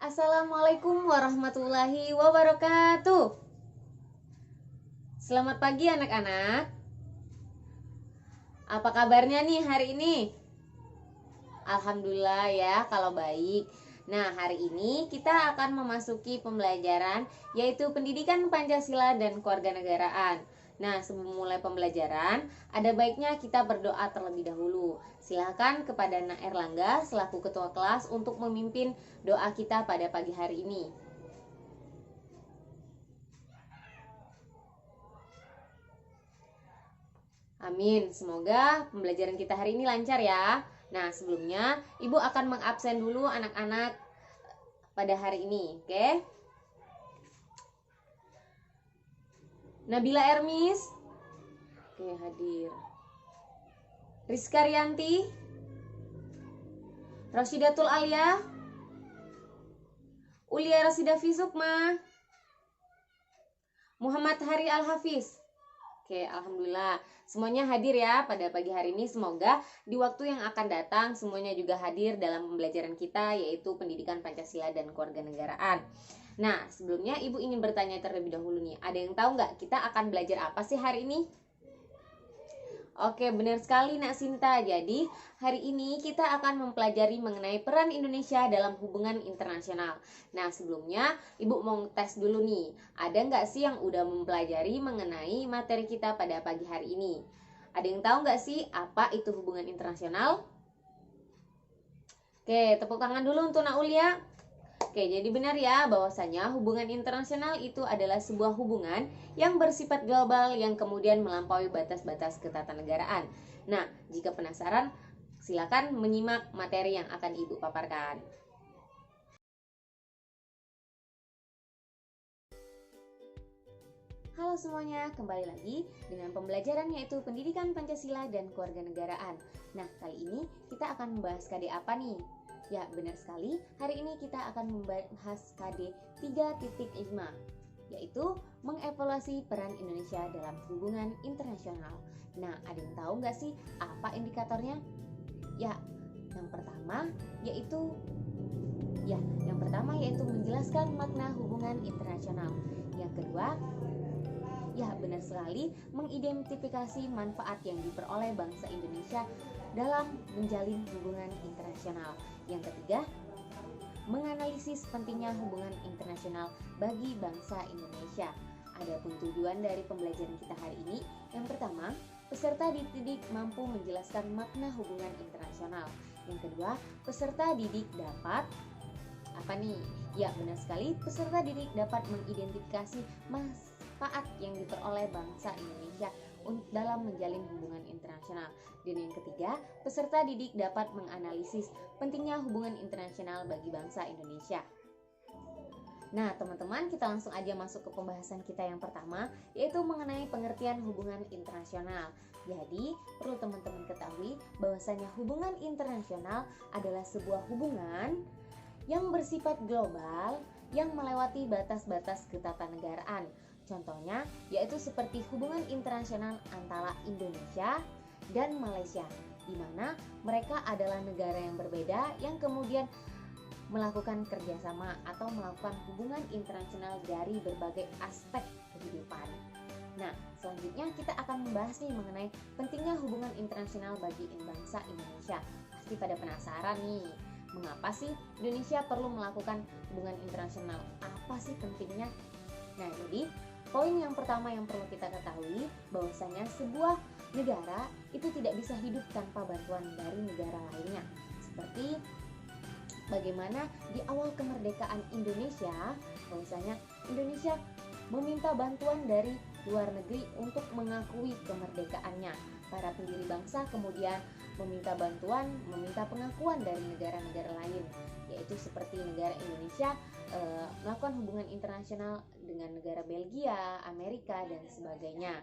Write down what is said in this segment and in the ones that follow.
Assalamualaikum warahmatullahi wabarakatuh. Selamat pagi anak-anak. Apa kabarnya nih hari ini? Alhamdulillah ya kalau baik. Nah, hari ini kita akan memasuki pembelajaran yaitu pendidikan Pancasila dan kewarganegaraan. Nah, sebelum mulai pembelajaran, ada baiknya kita berdoa terlebih dahulu. Silakan kepada Nak Erlangga selaku ketua kelas untuk memimpin doa kita pada pagi hari ini. Amin. Semoga pembelajaran kita hari ini lancar ya. Nah, sebelumnya Ibu akan mengabsen dulu anak-anak pada hari ini, oke? Nabila Ermis, oke, hadir. Rizka Rianti, Rasyidatul Alia, Ulia Rasida Fisukma, Muhammad Hari Al-Hafiz. Oke, alhamdulillah semuanya hadir ya pada pagi hari ini. Semoga di waktu yang akan datang semuanya juga hadir dalam pembelajaran kita yaitu pendidikan Pancasila dan kewarganegaraan. Nah, sebelumnya Ibu ingin bertanya terlebih dahulu nih. Ada yang tahu nggak kita akan belajar apa sih hari ini? Oke, benar sekali Nak Sinta. Jadi, hari ini kita akan mempelajari mengenai peran Indonesia dalam hubungan internasional. Nah, sebelumnya Ibu mau tes dulu nih. Ada nggak sih yang udah mempelajari mengenai materi kita pada pagi hari ini? Ada yang tahu nggak sih apa itu hubungan internasional? Oke, tepuk tangan dulu untuk Nak Ulia. Oke, jadi benar ya bahwasanya hubungan internasional itu adalah sebuah hubungan yang bersifat global yang kemudian melampaui batas-batas ketatanegaraan. Nah, jika penasaran, silakan menyimak materi yang akan Ibu paparkan. Halo semuanya, kembali lagi dengan pembelajaran yaitu pendidikan Pancasila dan kewarganegaraan. Nah, kali ini kita akan membahas KD apa nih? Ya, benar sekali. Hari ini kita akan membahas KD 3.5, yaitu mengevaluasi peran Indonesia dalam hubungan internasional. Nah, ada yang tahu nggak sih apa indikatornya? Ya, yang pertama yaitu menjelaskan makna hubungan internasional. Yang kedua, ya benar sekali, mengidentifikasi manfaat yang diperoleh bangsa Indonesia dalam menjalin hubungan internasional. Yang ketiga, menganalisis pentingnya hubungan internasional bagi bangsa Indonesia. Adapun tujuan dari pembelajaran kita hari ini, yang pertama, peserta dididik mampu menjelaskan makna hubungan internasional. Yang kedua, peserta didik dapat apa nih? Ya benar sekali, peserta didik dapat mengidentifikasi manfaat yang diperoleh bangsa Indonesia dalam menjalin hubungan internasional. Dan yang ketiga, peserta didik dapat menganalisis pentingnya hubungan internasional bagi bangsa Indonesia. Nah, teman-teman, kita langsung aja masuk ke pembahasan kita yang pertama, yaitu mengenai pengertian hubungan internasional. Jadi, perlu teman-teman ketahui bahwasanya hubungan internasional adalah sebuah hubungan yang bersifat global yang melewati batas-batas ketatanegaraan. Contohnya yaitu seperti hubungan internasional antara Indonesia dan Malaysia, di mana mereka adalah negara yang berbeda yang kemudian melakukan kerjasama atau melakukan hubungan internasional dari berbagai aspek kehidupan. Nah, selanjutnya kita akan membahas nih mengenai pentingnya hubungan internasional bagi bangsa Indonesia. Pasti pada penasaran nih, mengapa sih Indonesia perlu melakukan hubungan internasional? Apa sih pentingnya? Nah, jadi poin yang pertama yang perlu kita ketahui bahwasanya sebuah negara itu tidak bisa hidup tanpa bantuan dari negara lainnya. Seperti bagaimana di awal kemerdekaan Indonesia, bahwasanya Indonesia meminta bantuan dari luar negeri untuk mengakui kemerdekaannya. Para pendiri bangsa kemudian meminta pengakuan dari negara-negara lain, yaitu seperti negara Indonesia melakukan hubungan internasional dengan negara Belgia, Amerika, dan sebagainya.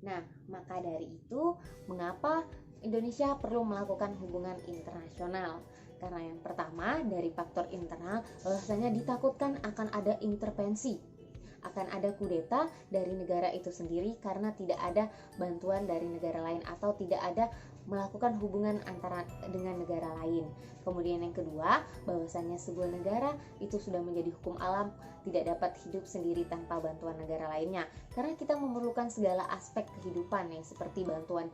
Nah, maka dari itu, mengapa Indonesia perlu melakukan hubungan internasional? Karena yang pertama, dari faktor internal, bahwasanya ditakutkan akan ada intervensi, akan ada kudeta dari negara itu sendiri karena tidak ada bantuan dari negara lain atau tidak ada melakukan hubungan antara dengan negara lain. Kemudian yang kedua, bahwasannya sebuah negara itu sudah menjadi hukum alam, tidak dapat hidup sendiri tanpa bantuan negara lainnya. Karena kita memerlukan segala aspek kehidupan yang seperti bantuan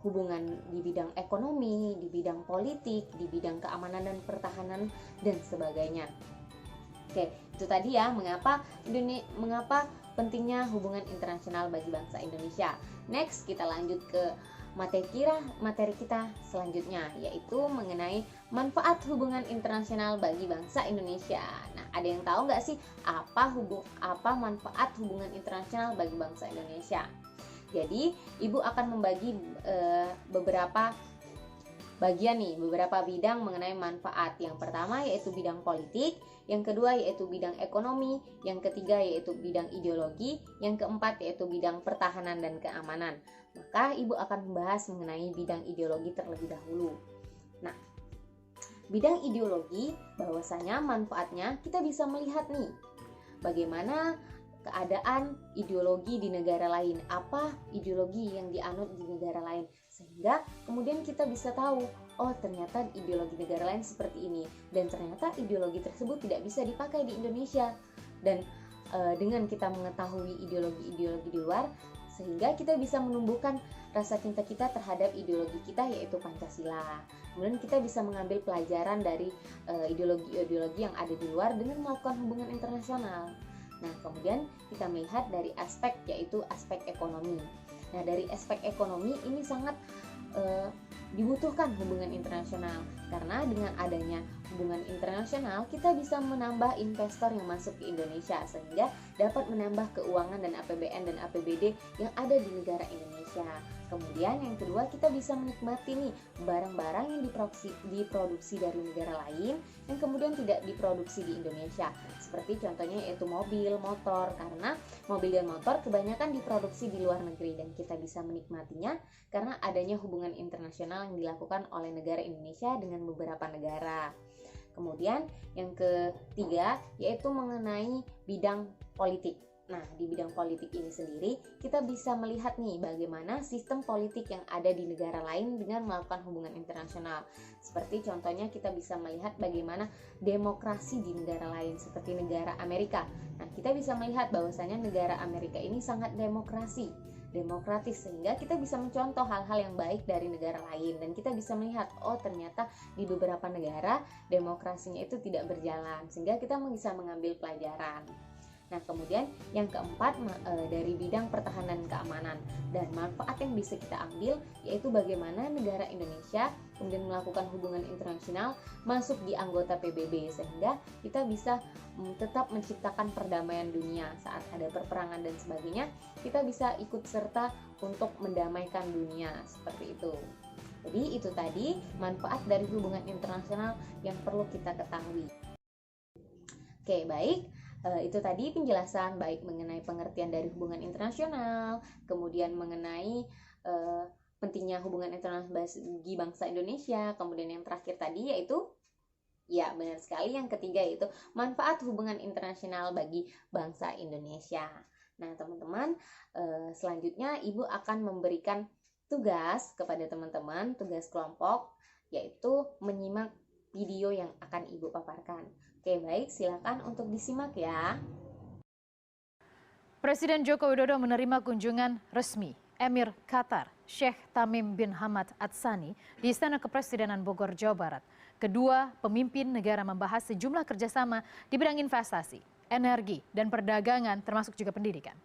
hubungan di bidang ekonomi, di bidang politik, di bidang keamanan dan pertahanan dan sebagainya. Oke, itu tadi ya mengapa pentingnya hubungan internasional bagi bangsa Indonesia. Next, kita lanjut ke materi kita selanjutnya, yaitu mengenai manfaat hubungan internasional bagi bangsa Indonesia. Nah, ada yang tahu nggak sih apa manfaat hubungan internasional bagi bangsa Indonesia? Jadi, Ibu akan membagi beberapa bidang mengenai manfaat. Yang pertama yaitu bidang politik, yang kedua yaitu bidang ekonomi, yang ketiga yaitu bidang ideologi, yang keempat yaitu bidang pertahanan dan keamanan. Maka Ibu akan membahas mengenai bidang ideologi terlebih dahulu. Nah, bidang ideologi bahwasanya manfaatnya kita bisa melihat nih bagaimana keadaan ideologi di negara lain, apa ideologi yang dianut di negara lain, sehingga kemudian kita bisa tahu, oh ternyata ideologi negara lain seperti ini, dan ternyata ideologi tersebut tidak bisa dipakai di Indonesia. Dan dengan kita mengetahui ideologi-ideologi di luar, sehingga kita bisa menumbuhkan rasa cinta kita terhadap ideologi kita, yaitu Pancasila. Kemudian kita bisa mengambil pelajaran dari ideologi-ideologi yang ada di luar dengan melakukan hubungan internasional. Nah, kemudian kita melihat dari aspek, yaitu aspek ekonomi. Nah, dari aspek ekonomi ini sangat dibutuhkan hubungan internasional, karena dengan adanya hubungan internasional kita bisa menambah investor yang masuk ke Indonesia, sehingga dapat menambah keuangan dan APBN dan APBD yang ada di negara Indonesia. Kemudian yang kedua, kita bisa menikmati nih barang-barang yang diproduksi dari negara lain yang kemudian tidak diproduksi di Indonesia. Seperti contohnya yaitu mobil, motor, karena mobil dan motor kebanyakan diproduksi di luar negeri dan kita bisa menikmatinya karena adanya hubungan internasional yang dilakukan oleh negara Indonesia dengan beberapa negara. Kemudian yang ketiga yaitu mengenai bidang politik. Nah, di bidang politik ini sendiri kita bisa melihat nih bagaimana sistem politik yang ada di negara lain dengan melakukan hubungan internasional. Seperti contohnya kita bisa melihat bagaimana demokrasi di negara lain seperti negara Amerika. Nah, kita bisa melihat bahwasanya negara Amerika ini sangat demokratis, sehingga kita bisa mencontoh hal-hal yang baik dari negara lain dan kita bisa melihat, oh ternyata di beberapa negara demokrasinya itu tidak berjalan, sehingga kita bisa mengambil pelajaran. Nah, kemudian yang keempat dari bidang pertahanan dan keamanan, dan manfaat yang bisa kita ambil yaitu bagaimana negara Indonesia kemudian melakukan hubungan internasional masuk di anggota PBB, sehingga kita bisa tetap menciptakan perdamaian dunia saat ada perperangan dan sebagainya. Kita bisa ikut serta untuk mendamaikan dunia, seperti itu. Jadi itu tadi manfaat dari hubungan internasional yang perlu kita ketahui. Oke, baik. Itu tadi penjelasan baik mengenai pengertian dari hubungan internasional, kemudian mengenai pentingnya hubungan internasional bagi bangsa Indonesia, kemudian yang terakhir tadi yaitu, ya benar sekali, yang ketiga yaitu manfaat hubungan internasional bagi bangsa Indonesia. Nah teman-teman, selanjutnya Ibu akan memberikan tugas kepada teman-teman, tugas kelompok, yaitu menyimak video yang akan Ibu paparkan. Oke, baik, silakan untuk disimak ya. Presiden Joko Widodo menerima kunjungan resmi Emir Qatar Sheikh Tamim bin Hamad Ats-Tsani di Istana Kepresidenan Bogor, Jawa Barat. Kedua pemimpin negara membahas sejumlah kerjasama di bidang investasi, energi, dan perdagangan termasuk juga pendidikan.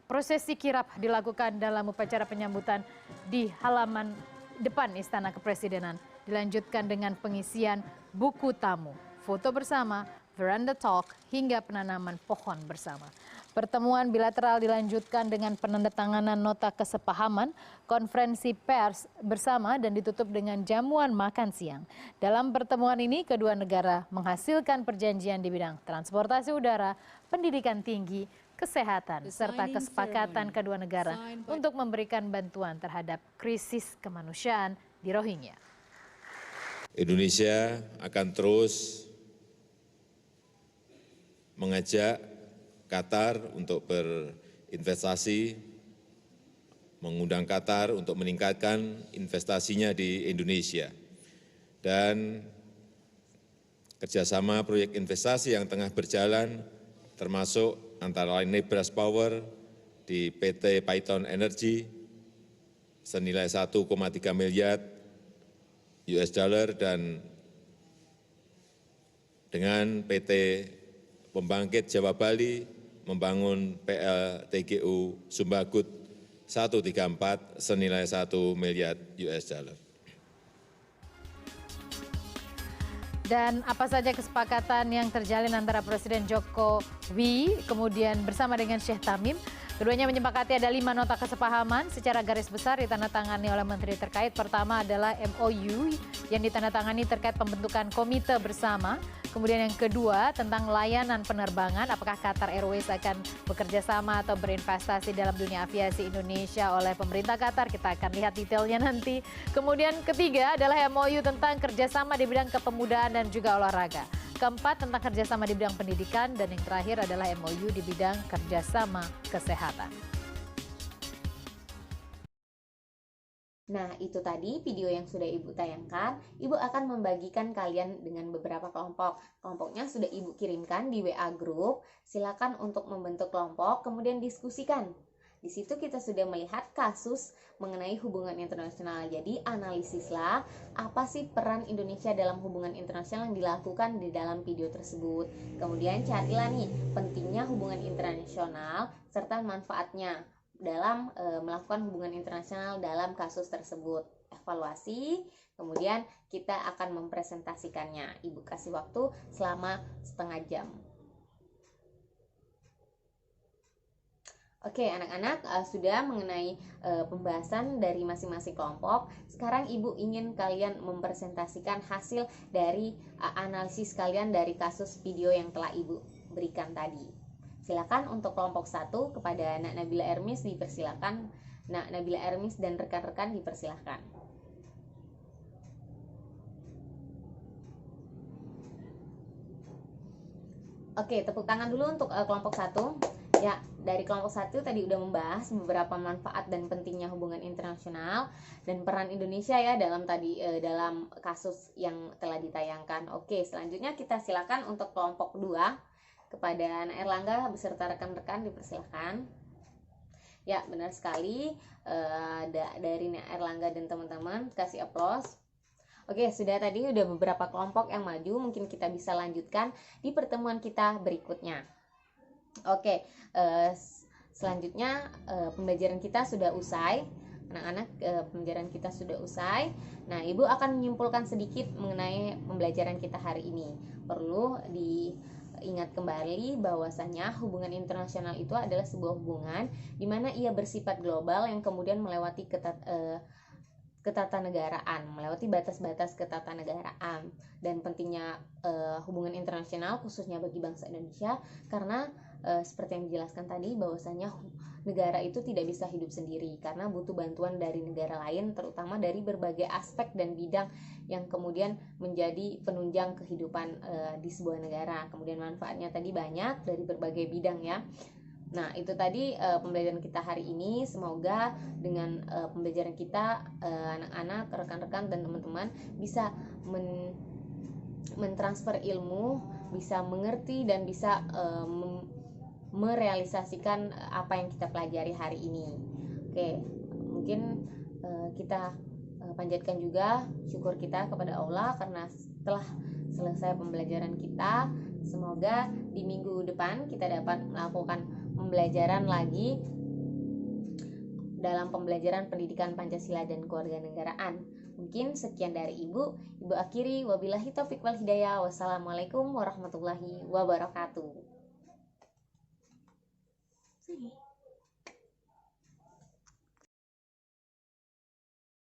Prosesi kirap dilakukan dalam upacara penyambutan di halaman depan Istana Kepresidenan, dilanjutkan dengan pengisian buku tamu, foto bersama, veranda talk, hingga penanaman pohon bersama. Pertemuan bilateral dilanjutkan dengan penandatanganan nota kesepahaman, konferensi pers bersama, dan ditutup dengan jamuan makan siang. Dalam pertemuan ini, kedua negara menghasilkan perjanjian di bidang transportasi udara, pendidikan tinggi, kesehatan, serta kesepakatan kedua negara untuk memberikan bantuan terhadap krisis kemanusiaan di Rohingya. Indonesia akan terus mengajak Qatar untuk berinvestasi, mengundang Qatar untuk meningkatkan investasinya di Indonesia. Dan kerjasama proyek investasi yang tengah berjalan termasuk antara lain Nebras Power di PT Python Energy senilai 1,3 miliar US dollar dan dengan PT Pembangkit Jawa Bali membangun PLTGU Sumbagut 134 senilai 1 miliar US dollar. Dan apa saja kesepakatan yang terjalin antara Presiden Jokowi kemudian bersama dengan Syekh Tamim? Keduanya menyepakati ada 5 nota kesepahaman secara garis besar ditandatangani oleh menteri terkait. Pertama adalah MOU yang ditandatangani terkait pembentukan komite bersama. Kemudian yang kedua tentang layanan penerbangan, apakah Qatar Airways akan bekerja sama atau berinvestasi dalam dunia aviasi Indonesia oleh pemerintah Qatar. Kita akan lihat detailnya nanti. Kemudian ketiga adalah MOU tentang kerjasama di bidang kepemudaan dan juga olahraga. Keempat tentang kerjasama di bidang pendidikan dan yang terakhir adalah MOU di bidang kerjasama kesehatan. Nah, itu tadi video yang sudah Ibu tayangkan. Ibu akan membagikan kalian dengan beberapa kelompok. Kelompoknya sudah Ibu kirimkan di WA Group. Silakan untuk membentuk kelompok, kemudian diskusikan. Di situ kita sudah melihat kasus mengenai hubungan internasional. Jadi analisislah apa sih peran Indonesia dalam hubungan internasional yang dilakukan di dalam video tersebut. Kemudian carilah nih pentingnya hubungan internasional serta manfaatnya dalam melakukan hubungan internasional dalam kasus tersebut. Evaluasi, kemudian kita akan mempresentasikannya. Ibu kasih waktu selama setengah jam. Oke, anak-anak sudah mengenai pembahasan dari masing-masing kelompok. Sekarang Ibu ingin kalian mempresentasikan hasil dari analisis kalian dari kasus video yang telah Ibu berikan tadi. Silakan untuk kelompok 1 kepada Nak Nabila Ermis dipersilakan. Nak Nabila Ermis dan rekan-rekan dipersilakan. Oke, tepuk tangan dulu untuk kelompok 1. Ya, dari kelompok 1 tadi udah membahas beberapa manfaat dan pentingnya hubungan internasional dan peran Indonesia ya dalam dalam kasus yang telah ditayangkan. Oke, selanjutnya kita silakan untuk kelompok 2 kepada Anak Erlangga beserta rekan-rekan dipersilakan. Ya, benar sekali. Dari Anak Erlangga dan teman-teman kasih aplaus. Oke, sudah tadi udah beberapa kelompok yang maju. Mungkin kita bisa lanjutkan di pertemuan kita berikutnya. Oke, selanjutnya pembelajaran kita sudah usai. Anak-anak, pembelajaran kita sudah usai. Nah, Ibu akan menyimpulkan sedikit mengenai pembelajaran kita hari ini. Perlu diingat kembali bahwasanya hubungan internasional itu adalah sebuah hubungan di mana ia bersifat global yang kemudian melewati ketatanegaraan, melewati batas-batas ketatanegaraan. Dan pentingnya hubungan internasional khususnya bagi bangsa Indonesia karena seperti yang dijelaskan tadi bahwasanya negara itu tidak bisa hidup sendiri karena butuh bantuan dari negara lain, terutama dari berbagai aspek dan bidang yang kemudian menjadi penunjang kehidupan di sebuah negara. Kemudian manfaatnya tadi banyak dari berbagai bidang ya. Nah, itu tadi pembelajaran kita hari ini. Semoga dengan pembelajaran kita anak-anak, rekan-rekan dan teman-teman bisa mentransfer ilmu, bisa mengerti dan bisa merealisasikan apa yang kita pelajari hari ini. Oke, mungkin kita panjatkan juga syukur kita kepada Allah karena setelah selesai pembelajaran kita, semoga di minggu depan kita dapat melakukan pembelajaran lagi dalam pembelajaran pendidikan Pancasila dan kewarganegaraan. Mungkin sekian dari Ibu akhiri, wabillahi taufik wal hidayah. Wassalamualaikum warahmatullahi wabarakatuh.